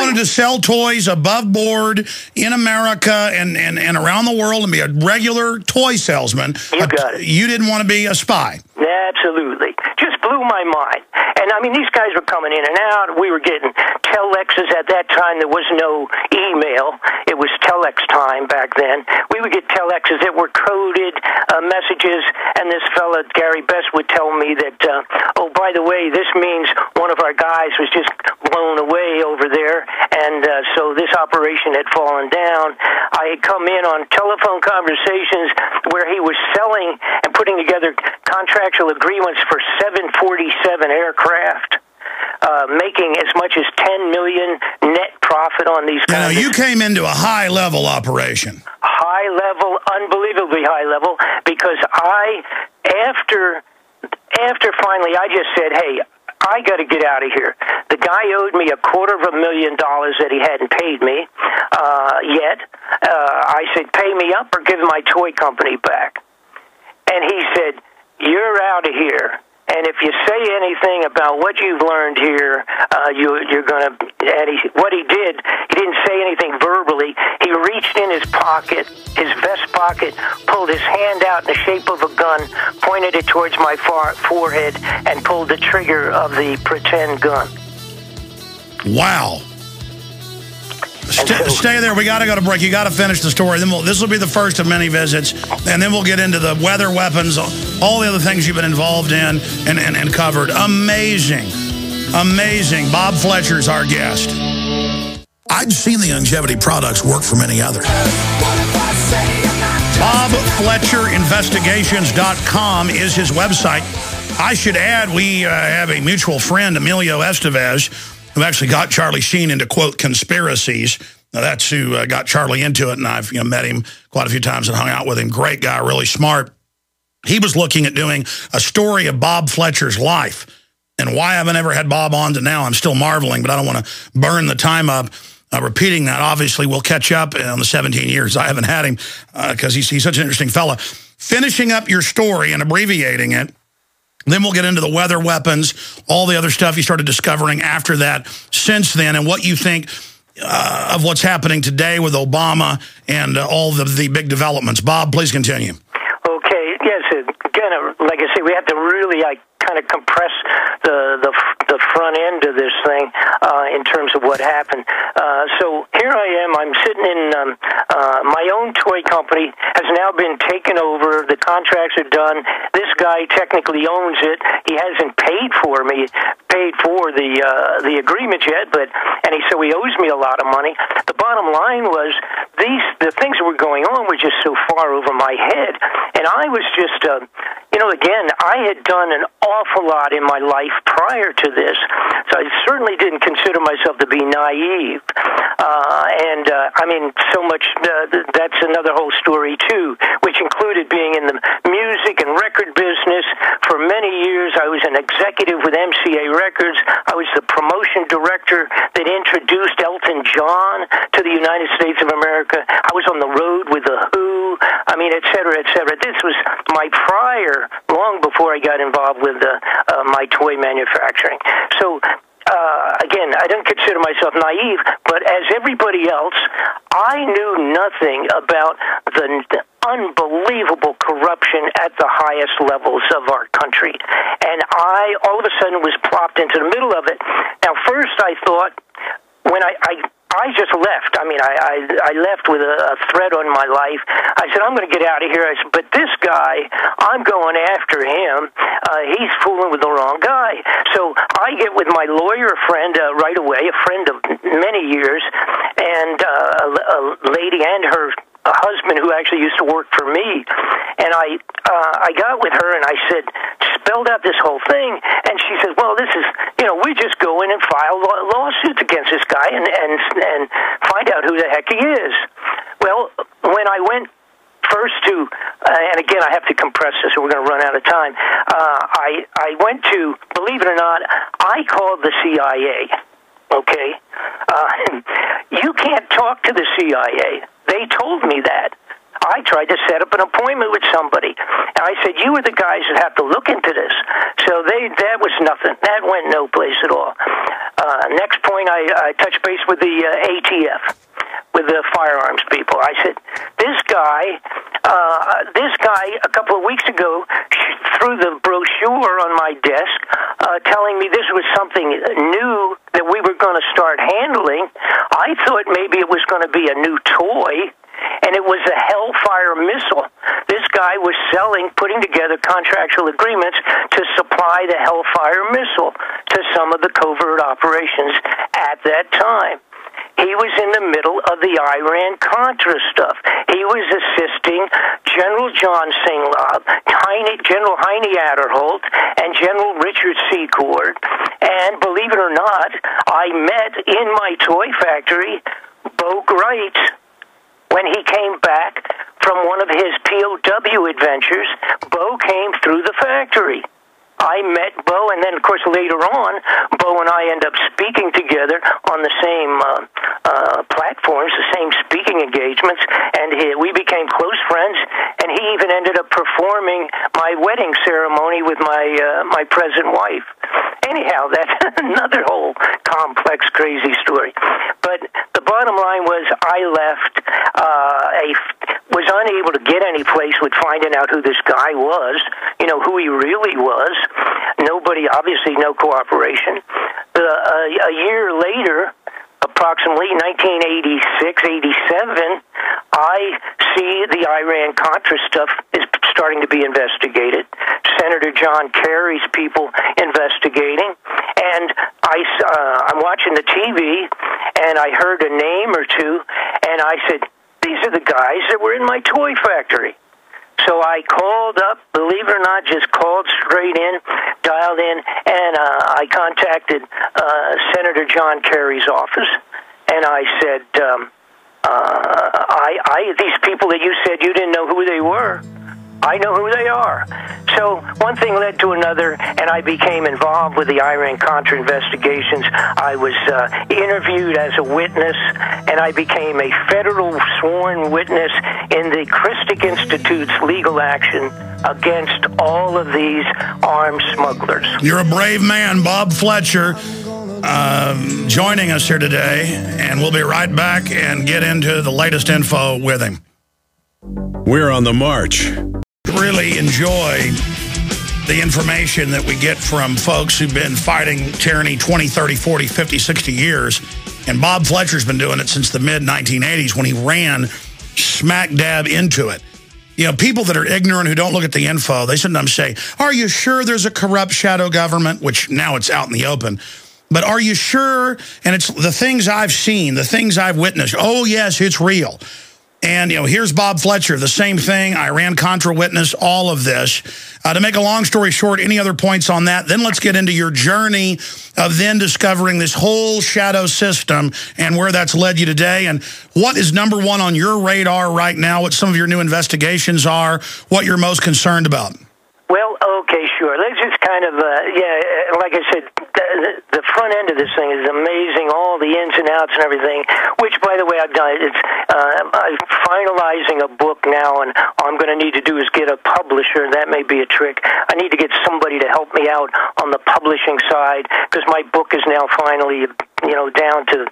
wanted to sell toys above board in America and around the world and be a regular toy salesman. You got it. You didn't want to be a spy. Absolutely. Just blew my mind. And, I mean, these guys were coming in and out. We were getting telexes at that time. There was no email. It was telex time back then. We would get telexes that were coded messages, and this fella, Gary Best, would tell me that, oh, by the way, this means one of our guys was just blown away over there, and so this operation had fallen down. I had come in on telephone conversations where he was selling and putting together contractual agreements for 747 aircraft, making as much as $10 million net profit on these guys. You came into a high-level operation. High level, unbelievably high level, because after finally I just said, hey, I got to get out of here. The guy owed me $250,000 that he hadn't paid me yet. I said, pay me up or give my toy company back. And he said, you're out of here. And if you say anything about what you've learned here, you're going to... And what he did, he didn't say anything verbally. He reached in his pocket, his vest pocket, pulled his hand out in the shape of a gun, pointed it towards my forehead, and pulled the trigger of the pretend gun. Wow. Stay there. We got to go to break. You got to finish the story. Then this will be the first of many visits, and then we'll get into the weather weapons, all the other things you've been involved in and covered. Amazing. Amazing. Bob Fletcher's our guest. I'd seen the longevity products work for many others. BobFletcherInvestigations.com is his website. I should add, we have a mutual friend, Emilio Estevez, who actually got Charlie Sheen into, quote, conspiracies. Now, that's who got Charlie into it, and I've met him quite a few times and hung out with him. Great guy, really smart. He was looking at doing a story of Bob Fletcher's life, and why I haven't ever had Bob on to now, I'm still marveling, but I don't want to burn the time up repeating that. Obviously, we'll catch up in the 17 years I haven't had him because he's such an interesting fella. Finishing up your story and abbreviating it, then we'll get into the weather weapons, all the other stuff you started discovering after that, since then, and what you think of what's happening today with Obama and all the big developments. Bob, please continue. Okay, yes, again, like I say, we have to really kind of compress the front end of this thing in terms of what happened. So here I am. I'm sitting in my own toy company has now been taken over. The contracts are done. This guy technically owns it. He hasn't paid for the agreement yet, so he owes me a lot of money. The bottom line was the things that were going on were just so far over my head, and I was just again, I had done an awful lot in my life prior to this, so I certainly didn't consider myself to be naive. I mean, so much, that's another whole story, too, which included being in the music and record business. For many years, I was an executive with MCA Records. I was the promotion director that introduced Elton John to the United States of America. I was on the road with The Who, I mean, et cetera, et cetera. This was my prior, long before I got involved with my toy manufacturing. So, again, I don't consider myself naive, but as everybody else, I knew nothing about the unbelievable corruption at the highest levels of our country. And I, all of a sudden, was plopped into the middle of it. Now, first I thought, when I just left. I mean, I left with a threat on my life. I said, I'm going to get out of here. I said, but this guy, I'm going after him. He's fooling with the wrong guy. So I get with my lawyer friend right away, a friend of many years, and a lady and her husband who actually used to work for me. And I got with her and I said, spelled out this whole thing, and she said, well, this is, we just go in and file lawsuits against this guy and find out who the heck he is. Well, when I went first to, and again, I have to compress this or we're going to run out of time, I went to, believe it or not, I called the CIA, okay? You can't talk to the CIA. They told me that. I tried to set up an appointment with somebody. And I said, you are the guys that have to look into this. So that was nothing. That went no place at all. Next point, I touched base with the ATF, with the firearms people. I said, this guy, a couple of weeks ago, threw the brochure on my desk, telling me this was something new that we were going to start handling. I thought maybe it was going to be a new toy, and it was a Hellfire missile. This guy was putting together contractual agreements to supply the Hellfire missile to some of the covert operations at that time. He was in the middle of the Iran-Contra stuff. He was assisting General John Singlab, General Heine Adderholt, and General Richard Secord. And believe it or not, I met in my toy factory Bo Wright when he came back from one of his POW adventures. Bo came through the factory. I met Bo, and then, of course, later on, Bo and I end up speaking together on the same platforms, the same speaking engagements, and we became close friends, and he even ended up performing my wedding ceremony with my present wife. Anyhow, that's another whole complex, crazy story. But the bottom line was I left, was unable to get any place with finding out who this guy was, who he really was. Nobody, obviously no cooperation. A year later, approximately 1986, 87, I see the Iran-Contra stuff is starting to be investigated. Senator John Kerry's people investigating. And I'm watching the TV, and I heard a name or two, and I said, these are the guys that were in my toy factory. So I called up, believe it or not, just called straight in, dialed in, and I contacted Senator John Kerry's office, and I said, these people that you said you didn't know who they were, I know who they are. So one thing led to another, and I became involved with the Iran-Contra investigations. I was interviewed as a witness, and I became a federal sworn witness in the Christic Institute's legal action against all of these armed smugglers. You're a brave man, Bob Fletcher, joining us here today, and we'll be right back and get into the latest info with him. We're on the march. Really enjoy the information that we get from folks who've been fighting tyranny 20, 30, 40, 50, 60 years. And Bob Fletcher's been doing it since the mid-1980s when he ran smack dab into it. People that are ignorant who don't look at the info, they sometimes say, are you sure there's a corrupt shadow government? Which now it's out in the open. But are you sure? And it's the things I've seen, the things I've witnessed. Oh, yes, it's real. And, here's Bob Fletcher, the same thing, Iran-Contra witness, all of this. To make a long story short, any other points on that? Then let's get into your journey of then discovering this whole shadow system and where that's led you today. And what is number one on your radar right now, what some of your new investigations are, what you're most concerned about? Well, okay, sure. Let's just kind of, like I said, the front end of this thing is amazing, all the ins and outs and everything, which, by the way, I've done. I'm finalizing a book now, and all I'm going to need to do is get a publisher. That may be a trick. I need to get somebody to help me out on the publishing side, because my book is now finally, down to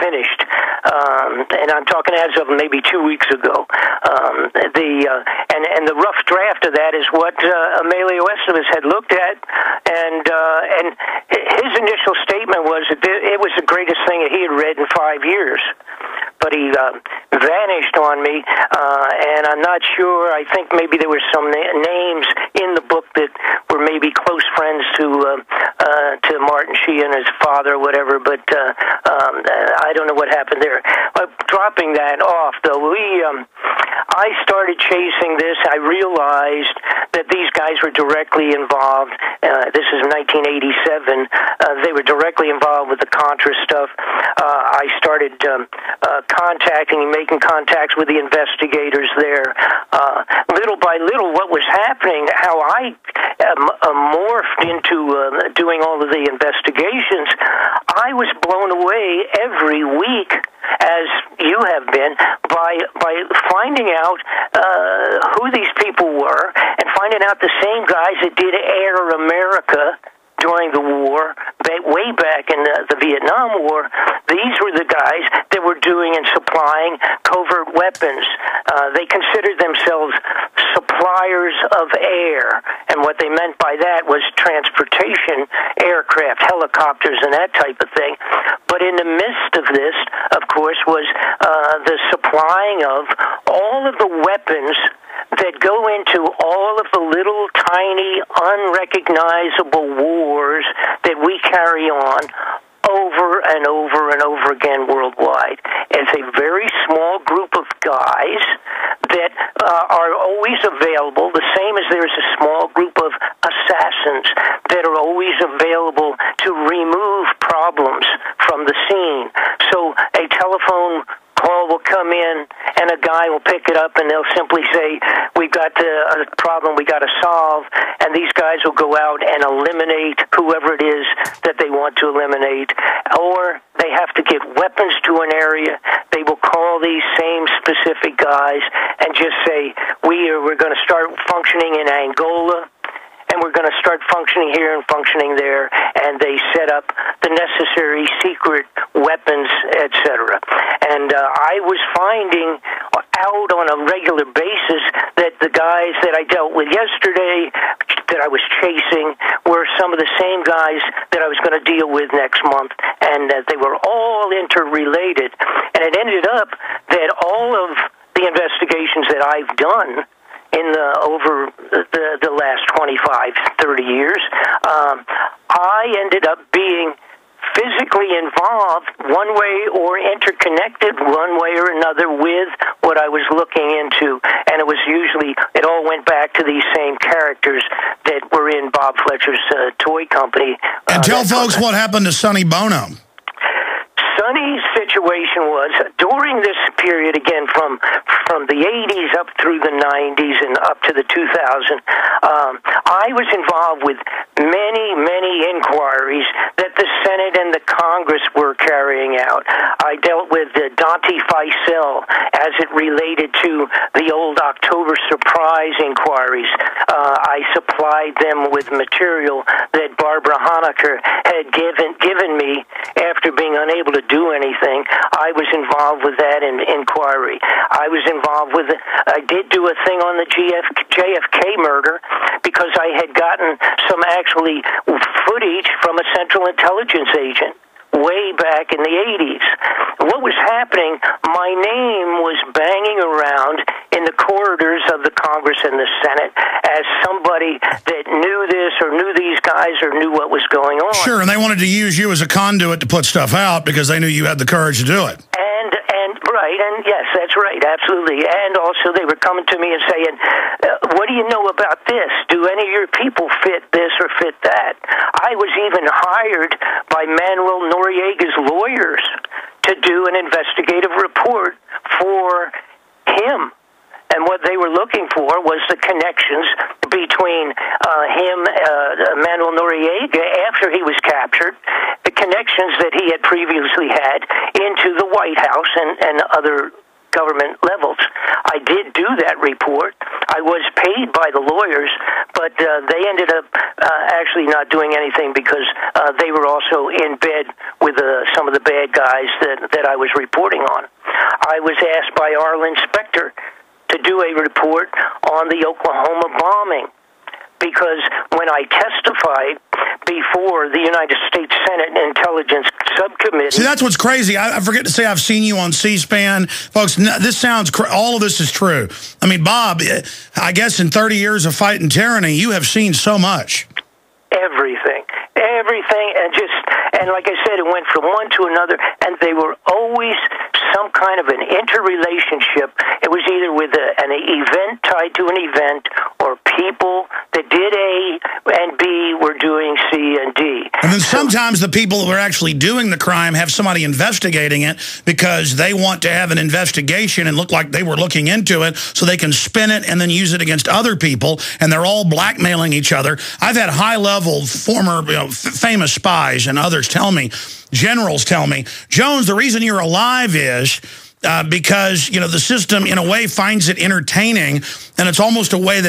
finished. And I'm talking as of maybe 2 weeks ago. And the rough draft of that is what Emilio Estevez had looked at, and his initial statement was that it was the greatest thing that he had read in 5 years. But he vanished on me, and I'm not sure. I think maybe there were some names in the book that were maybe close friends to Martin Sheen and his father, or whatever. But I don't know what happened there. Dropping that off, though, I started chasing this. I realized that these guys were directly involved. This is 1987. They were directly involved with the Contra stuff. I started making contacts with the investigators there. Little by little, what was happening, how I morphed into doing all of the investigations, I was blown away every week, as you have been, by finding out who these people were, and finding out the same guys that did Air America during the war, way back in the Vietnam War, these were the guys that were doing and supplying covert weapons. They considered themselves suppliers of air, and what they meant by that was transportation, aircraft, helicopters, and that type of thing. But in the midst of this, of course, was the supplying of all of the weapons that go into all of the little tiny unrecognizable wars that we carry on over and over and over again worldwide. It's a very small group of guys that are always available, the same as there's a small group of assassins that are always available to remove problems from the scene. So a telephone call will come in, and a guy will pick it up, and they'll simply say, we've got a problem we got to solve, and these guys will go out and eliminate whoever it is that they want to eliminate, or they have to get weapons to an area. They will call these same specific guys and just say, we're going to start functioning in Angola, and we're going to start functioning here and functioning there, and they set up the necessary secret weapons, etc. And I was finding out on a regular basis that the guys that I dealt with yesterday, that I was chasing, were some of the same guys that I was going to deal with next month, and that they were all interrelated. And it ended up that all of the investigations that I've done over the last 25, 30 years, I ended up being physically involved one way or interconnected one way or another with what I was looking into. And it all went back to these same characters that were in Bob Fletcher's toy company. And tell folks what happened to Sonny Bono. Sonny's situation was, during this period, again, from the 80s up through the 90s and up to the 2000s, I was involved with many inquiries that the Senate and the Congress were carrying out. I dealt with Dante Faisal as it related to the old October surprise inquiries. I supplied them with material that Barbara Honecker had given me after being unable to do anything. I was involved with that inquiry. I did do a thing on the JFK murder because I had gotten some actually footage from a Central Intelligence agent way back in the 80s. What was happening, my name was banging around in the corridors of the Congress and the Senate as somebody that knew this or knew these guys or knew what was going on. Sure, and they wanted to use you as a conduit to put stuff out because they knew you had the courage to do it. Right, and yes, that's right, absolutely. And also they were coming to me and saying, what do you know about this? Do any of your people fit this or fit that? I was even hired by Manuel Noriega's lawyers to do an investigative report for him. And what they were looking for was the connections between Manuel Noriega, after he was captured, the connections that he had previously had into the White House and other government levels. I did do that report. I was paid by the lawyers, but they ended up actually not doing anything because they were also in bed with some of the bad guys that I was reporting on. I was asked by Arlen Specter to do a report on the Oklahoma bombing, because when I testified before the United States Senate Intelligence Subcommittee... See, that's what's crazy. I forget to say I've seen you on C-SPAN. Folks, this sounds... all of this is true. I mean, Bob, I guess in 30 years of fighting tyranny, you have seen so much. Everything, and like I said, it went from one to another, and they were always some kind of an interrelationship. It was either with an event tied to an event, or people that did A and B were doing C and D. And then sometimes the people who are actually doing the crime have somebody investigating it because they want to have an investigation and look like they were looking into it so they can spin it and then use it against other people, and they're all blackmailing each other. I've had high-level former famous spies and others tell me, generals tell me, Jones, the reason you're alive is because, the system in a way finds it entertaining, and it's almost a way that